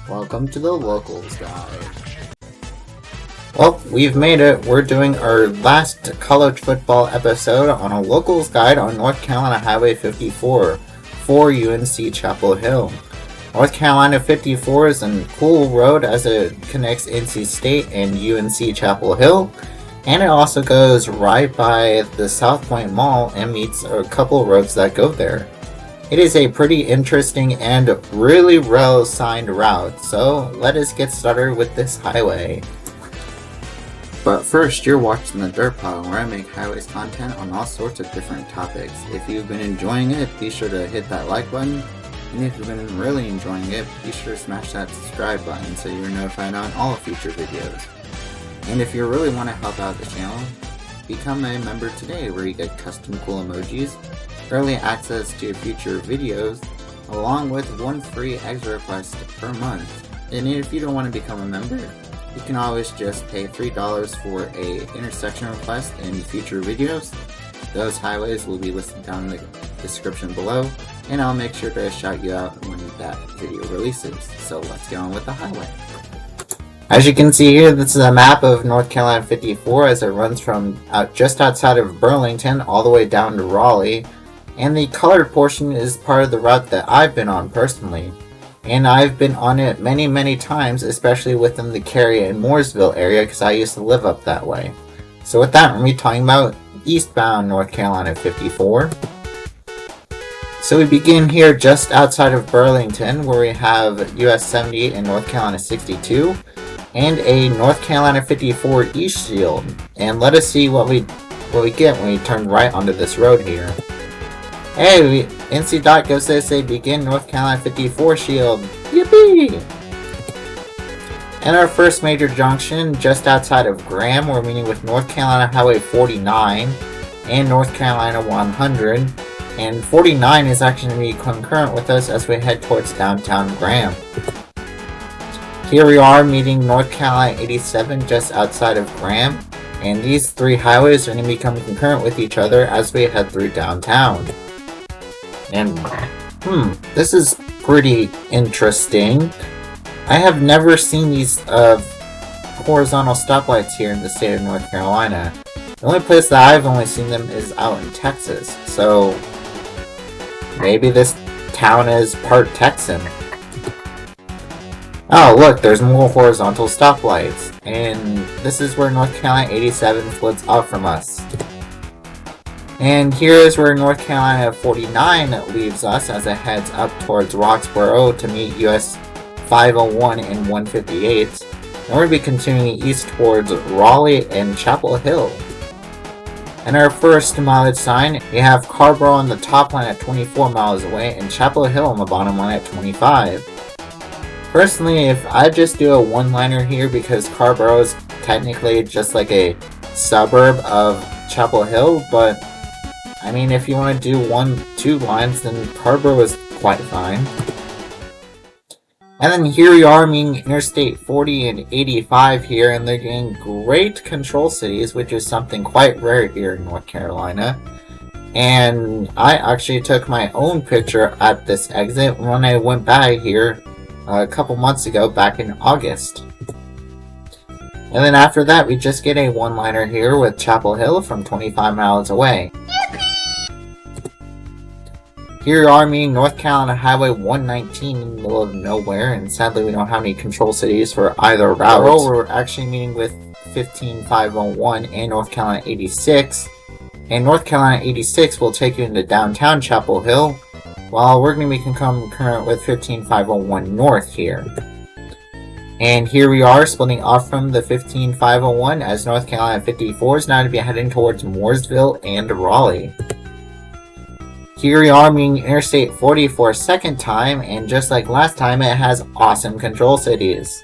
Welcome to the Locals Guide. Well, we've made it. We're doing our last college football episode on a Locals Guide on North Carolina Highway 54 for UNC Chapel Hill. North Carolina 54 is a cool road as it connects NC State and UNC Chapel Hill, and it also goes right by the South Point Mall and meets a couple roads that go there. It is a pretty interesting and really well-signed route, so let us get started with this highway. But first, you're watching the TheDerpHog, where I make highways content on all sorts of different topics. If you've been enjoying it, be sure to hit that like button, and if you've been really enjoying it, be sure to smash that subscribe button so you're notified on all future videos. And if you really want to help out the channel, become a member today, where you get custom cool emojis, early access to future videos, along with one free extra request per month. And if you don't want to become a member, you can always just pay $3 for a intersection request in future videos. Those highways will be listed down in the description below, and I'll make sure to shout you out when that video releases. So let's get on with the highway. As you can see here, this is a map of North Carolina 54 as it runs from just outside of Burlington all the way down to Raleigh. And the colored portion is part of the route that I've been on personally. And I've been on it many times, especially within the Cary and Mooresville area, because I used to live up that way. So with that, we're going to be talking about eastbound North Carolina 54. So we begin here just outside of Burlington, where we have US 78 and North Carolina 62, and a North Carolina 54 East Shield. And let us see what we get when we turn right onto this road here. Hey, NC Dot goes to say begin North Carolina 54 Shield. Yippee! And our first major junction, just outside of Graham, we're meeting with North Carolina Highway 49 and North Carolina 100. And 49 is actually going to be concurrent with us as we head towards downtown Graham. Here we are meeting North Carolina 87 just outside of Graham. And these three highways are going to become concurrent with each other as we head through downtown. And, this is pretty interesting. I have never seen these horizontal stoplights here in the state of North Carolina. The only place that I've only seen them is out in Texas, so maybe this town is part Texan. Oh look, there's more horizontal stoplights, and this is where North Carolina 87 splits off from us. And here is where North Carolina 49 leaves us as it heads up towards Roxborough to meet US 501 and 158. And we're going to be continuing east towards Raleigh and Chapel Hill. And our first mileage sign, we have Carborough on the top line at 24 miles away and Chapel Hill on the bottom line at 25. Personally, if I just do a one-liner here, because Carborough is technically just like a suburb of Chapel Hill, but I mean, if you want to do 2 lines, then Carborough is quite fine. And then here we are meeting Interstate 40 and 85 here, and they're getting great control cities, which is something quite rare here in North Carolina. And I actually took my own picture at this exit when I went by here a couple months ago, back in August. And then after that, we just get a one-liner here with Chapel Hill from 25 miles away. Here we are meeting North Carolina Highway 119 in the middle of nowhere, and sadly we don't have any control cities for either route. We're actually meeting with 15501 and North Carolina 86, and North Carolina 86 will take you into downtown Chapel Hill, while we're going to be concurrent with 15501 North here. And here we are splitting off from the 15501 as North Carolina 54 is now to be heading towards Mooresville and Raleigh. Here we are meeting Interstate 40 for a second time, and just like last time, it has awesome control cities.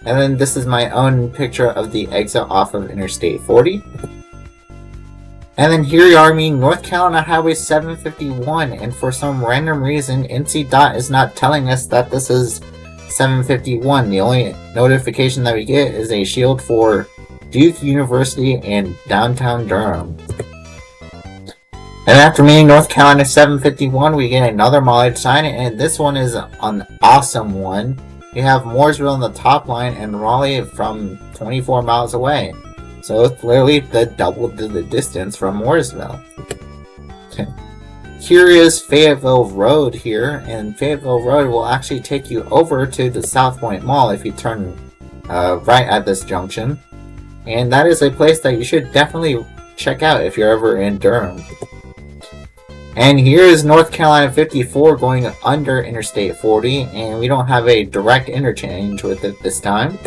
And then this is my own picture of the exit off of Interstate 40. And then here we are meeting North Carolina Highway 751, and for some random reason, NC Dot is not telling us that this is 751. The only notification that we get is a shield for Duke University and downtown Durham. And after meeting North Carolina 751, we get another mileage sign, and this one is an awesome one. You have Mooresville in the top line and Raleigh from 24 miles away. So it's literally double the distance from Mooresville. Here is Fayetteville Road here, and Fayetteville Road will actually take you over to the South Point Mall if you turn right at this junction. And that is a place that you should definitely check out if you're ever in Durham. And here is North Carolina 54 going under Interstate 40, and we don't have a direct interchange with it this time.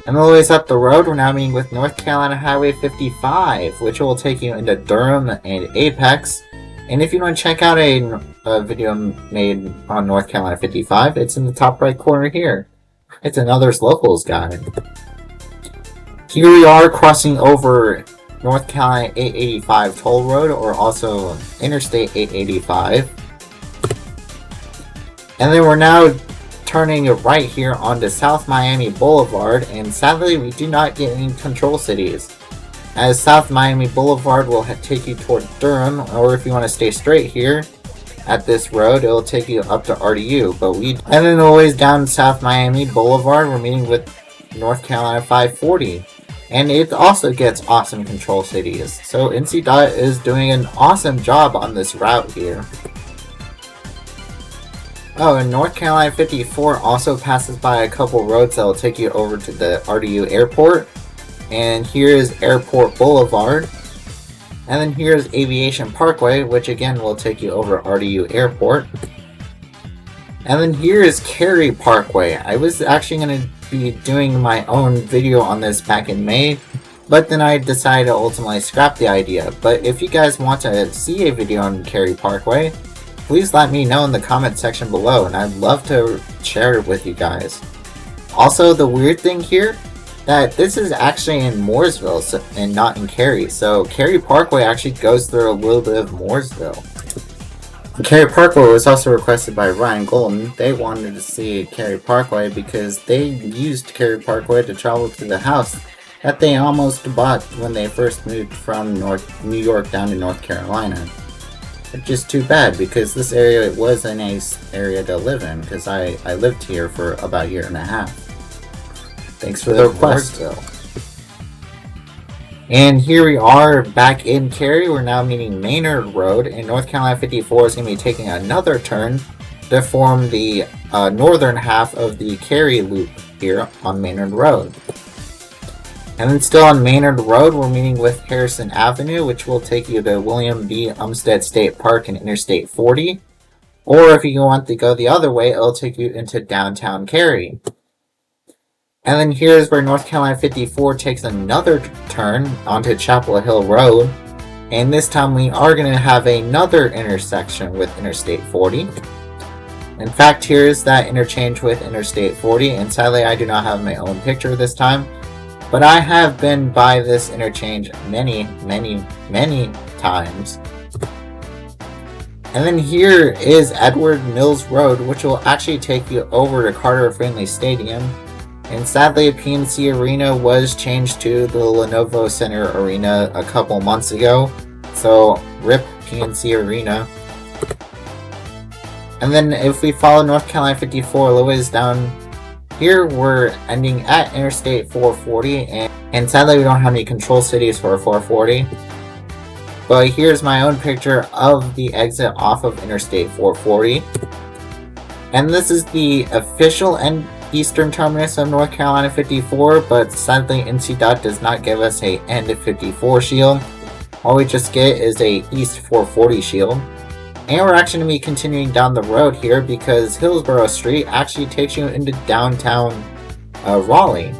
And a ways up the road, we're now meeting with North Carolina Highway 55, which will take you into Durham and Apex. And if you want to check out a video made on North Carolina 55, it's in the top right corner here. It's another locals guide. Here we are crossing over North Carolina 885 Toll Road, or also Interstate 885. And then we're now turning right here onto South Miami Boulevard, and sadly we do not get any control cities, as South Miami Boulevard will take you toward Durham, or if you want to stay straight here at this road, it'll take you up to RDU. And then always down South Miami Boulevard, we're meeting with North Carolina 540. And it also gets awesome control cities. So NC DOT is doing an awesome job on this route here. Oh, and North Carolina 54 also passes by a couple roads that will take you over to the RDU airport. And here's Airport Boulevard. And then here's Aviation Parkway, which again will take you over RDU airport. And then here is Cary Parkway. I was actually going to be doing my own video on this back in May, but then I decided to ultimately scrap the idea. But if you guys want to see a video on Cary Parkway, please let me know in the comment section below, and I'd love to share it with you guys. Also, the weird thing here, that this is actually in Mooresville and not in Cary, so Cary Parkway actually goes through a little bit of Mooresville. Cary Parkway was also requested by Ryan Golden. They wanted to see Cary Parkway because they used Cary Parkway to travel to the house that they almost bought when they first moved from New York down to North Carolina. It's just too bad because this area was a nice area to live in, because I lived here for about a year and a half. Thanks for the request. And here we are back in Cary. We're now meeting Maynard Road, and North Carolina 54 is going to be taking another turn to form the northern half of the Cary loop here on Maynard Road. And then still on Maynard Road, we're meeting with Harrison Avenue, which will take you to William B. Umstead State Park and Interstate 40. Or if you want to go the other way, it'll take you into downtown Cary. And then here's where North Carolina 54 takes another turn onto Chapel Hill Road. And this time we are going to have another intersection with Interstate 40. In fact, here's that interchange with Interstate 40. And sadly, I do not have my own picture this time. But I have been by this interchange many times. And then here is Edward Mills Road, which will actually take you over to Carter Finley Stadium. And sadly, PNC Arena was changed to the Lenovo Center Arena a couple months ago. So, RIP PNC Arena. And then if we follow North Carolina 54 a little ways down here, we're ending at Interstate 440. And sadly, we don't have any control cities for 440. But here's my own picture of the exit off of Interstate 440. And this is the official eastern terminus of North Carolina 54, but sadly NC DOT does not give us a end of 54 shield. All we just get is a east 440 shield. And we're actually going to be continuing down the road here because Hillsborough Street actually takes you into downtown Raleigh.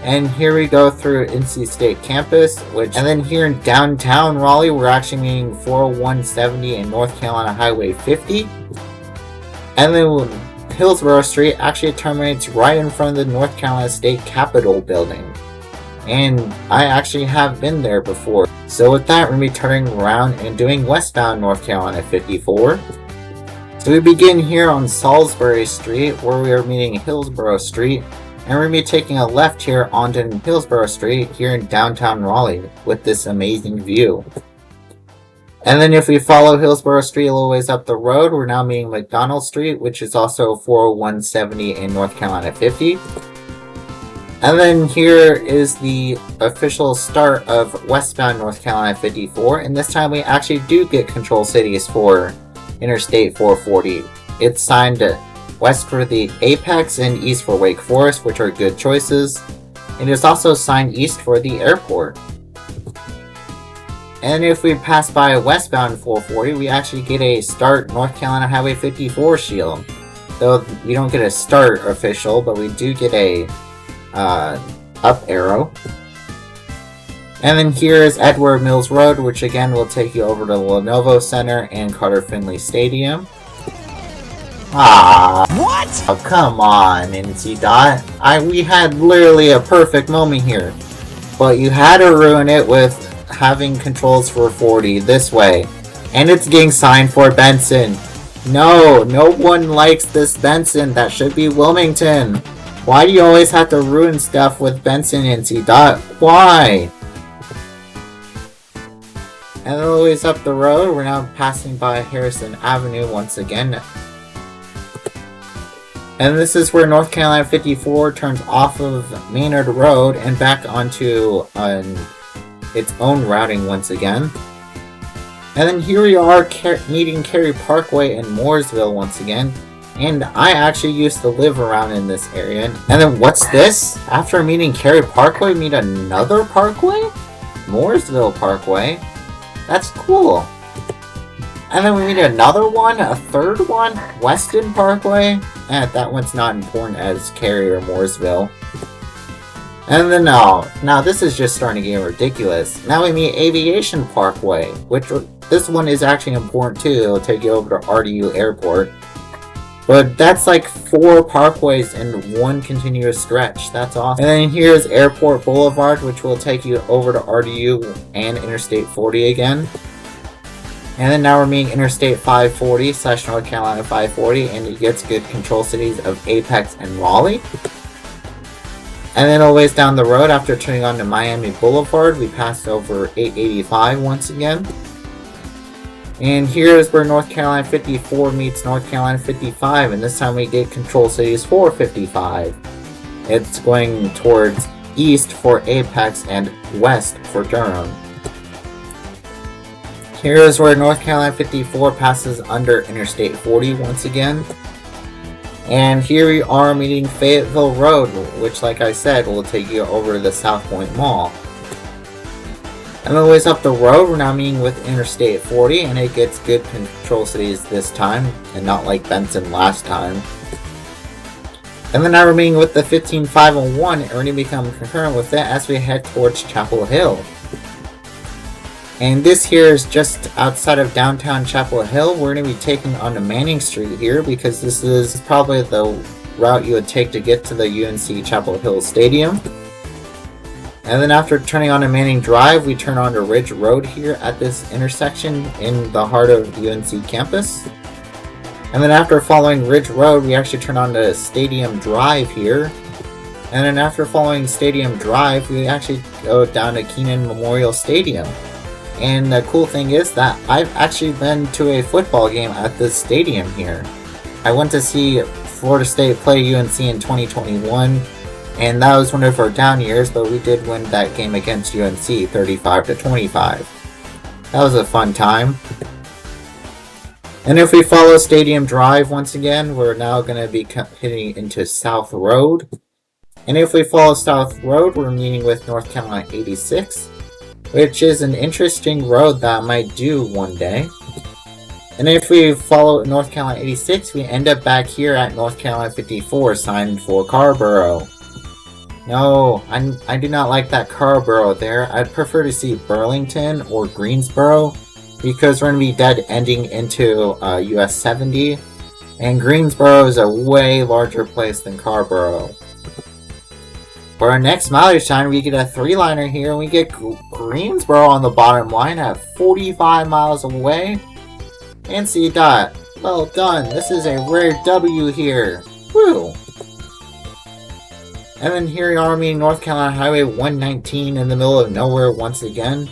And here we go through NC State campus, and then here in downtown Raleigh, we're actually meeting 40170 and North Carolina Highway 50. And then Hillsborough Street actually terminates right in front of the North Carolina State Capitol building. And I actually have been there before. So with that, we're going to be turning around and doing westbound North Carolina 54. So we begin here on Salisbury Street, where we are meeting Hillsborough Street. And we're going to be taking a left here onto Hillsborough Street here in downtown Raleigh with this amazing view. And then if we follow Hillsborough Street a little ways up the road, we're now meeting McDonald Street, which is also 40170 in North Carolina 50. And then here is the official start of westbound North Carolina 54, and this time we actually do get control cities for Interstate 440. It's signed west for the Apex and east for Wake Forest, which are good choices. It is also signed east for the airport. And if we pass by westbound 440, we actually get a start North Carolina Highway 54 shield. Though we don't get a start official, but we do get a up arrow. And then here is Edward Mills Road, which again will take you over to Lenovo Center and Carter Finley Stadium. Ah, what? Oh, come on, NC Dot. We had literally a perfect moment here, but you had to ruin it with having controls for 40 this way, and it's getting signed for Benson. No one likes this Benson. That should be Wilmington. Why do you always have to ruin stuff with Benson, NC Dot? Why? And always up the road, we're now passing by Harrison Avenue once again. And this is where North Carolina 54 turns off of Maynard Road and back onto its own routing once again. And then here we are meeting Cary Parkway in Mooresville once again. And I actually used to live around in this area. And then what's this? After meeting Cary Parkway, meet another Parkway? Mooresville Parkway? That's cool. And then we meet another one, a third one, Weston Parkway. That one's not important as Cary or Mooresville. And then now this is just starting to get ridiculous. Now we meet Aviation Parkway, which this one is actually important too. It'll take you over to RDU Airport. But that's like 4 parkways in one continuous stretch. That's awesome. And then here's Airport Boulevard, which will take you over to RDU and Interstate 40 again. And then now we're meeting Interstate 540 / North Carolina 540, and it gets good control cities of Apex and Raleigh. And then a ways down the road, after turning on to Miami Boulevard, we passed over 885 once again. And here is where North Carolina 54 meets North Carolina 55, and this time we get control cities for 55. It's going towards east for Apex and west for Durham. Here is where North Carolina 54 passes under Interstate 40 once again. And here we are meeting Fayetteville Road, which, like I said, will take you over to the South Point Mall. And the ways up the road, we're now meeting with Interstate 40, and it gets good control cities this time, and not like Benson last time. And then now we're meeting with the 15501, and we're going to become concurrent with it as we head towards Chapel Hill. And this here is just outside of downtown Chapel Hill. We're going to be taking onto Manning Street here, because this is probably the route you would take to get to the UNC Chapel Hill Stadium. And then after turning onto Manning Drive, we turn onto Ridge Road here at this intersection in the heart of UNC campus. And then after following Ridge Road, we actually turn onto Stadium Drive here. And then after following Stadium Drive, we actually go down to Keenan Memorial Stadium. And the cool thing is that I've actually been to a football game at this stadium here. I went to see Florida State play UNC in 2021. And that was one of our down years, but we did win that game against UNC 35-25. That was a fun time. And if we follow Stadium Drive once again, we're now going to be hitting into South Road. And if we follow South Road, we're meeting with North Carolina 86, which is an interesting road that I might do one day. And if we follow North Carolina 86, we end up back here at North Carolina 54, signed for Carborough. No, I do not like that Carborough there. I'd prefer to see Burlington or Greensboro, because we're going to be dead ending into US 70, and Greensboro is a way larger place than Carborough. For our next mileage time, we get a 3-liner here, and we get Greensboro on the bottom line at 45 miles away. And see that. Well done, this is a rare W here. Woo! And then here we are meeting North Carolina Highway 119 in the middle of nowhere once again.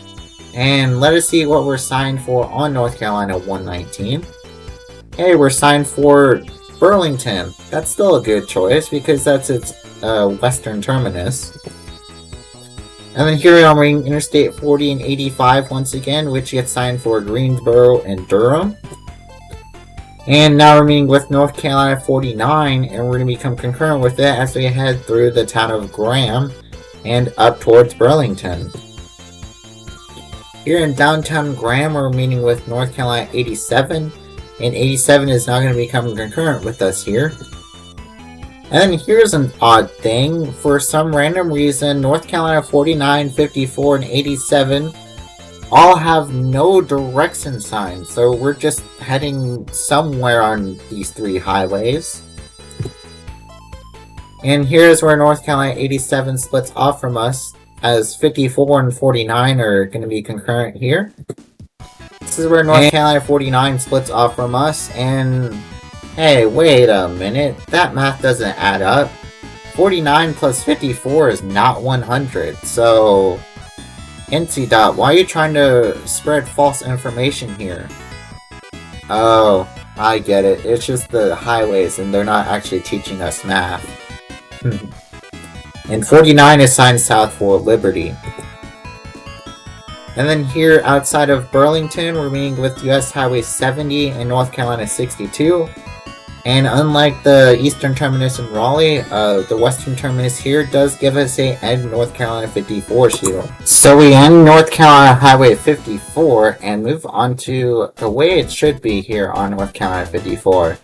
And let us see what we're signed for on North Carolina 119. Hey, we're signed for Burlington. That's still a good choice because that's its western terminus. And then here I'm reading Interstate 40 and 85 once again, which gets signed for Greensboro and Durham. And now we're meeting with North Carolina 49, and we're going to become concurrent with it as we head through the town of Graham and up towards Burlington. Here in downtown Graham, we're meeting with North Carolina 87, and 87 is now going to become concurrent with us here. And then here's an odd thing. For some random reason, North Carolina 49, 54, and 87 all have no direction signs, so we're just heading somewhere on these three highways. And here's where North Carolina 87 splits off from us, as 54 and 49 are going to be concurrent here. This is where North Carolina 49 splits off from us, and hey, wait a minute, that math doesn't add up. 49 plus 54 is not 100, so NC. Why are you trying to spread false information here? Oh, I get it. It's just the highways and they're not actually teaching us math. And 49 is signed south for Liberty. And then here outside of Burlington, we're meeting with US Highway 70 and North Carolina 62. And unlike the eastern terminus in Raleigh, the western terminus here does give us a end North Carolina 54 shield. So we end North Carolina Highway 54 and move on to the way it should be here on North Carolina 54.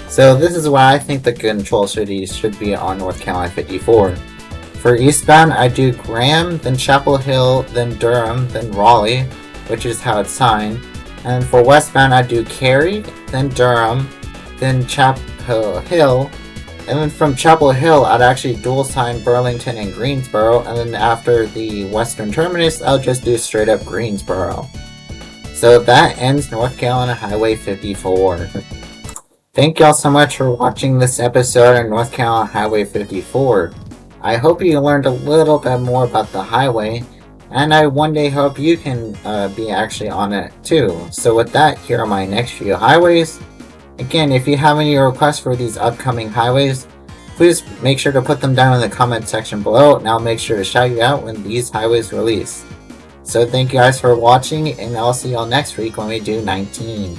So this is why I think the control cities should be on North Carolina 54. For eastbound, I do Graham, then Chapel Hill, then Durham, then Raleigh, which is how it's signed. And for westbound, I do Cary, then Durham, then Chapel Hill, and then from Chapel Hill I'd actually dual sign Burlington and Greensboro, and then after the western terminus I'll just do straight up Greensboro. So that ends North Carolina Highway 54. Thank y'all so much for watching this episode on North Carolina Highway 54. I hope you learned a little bit more about the highway, and I one day hope you can be actually on it too. So with that, here are my next few highways. Again, if you have any requests for these upcoming highways, please make sure to put them down in the comment section below, and I'll make sure to shout you out when these highways release. So thank you guys for watching, and I'll see y'all next week when we do 19.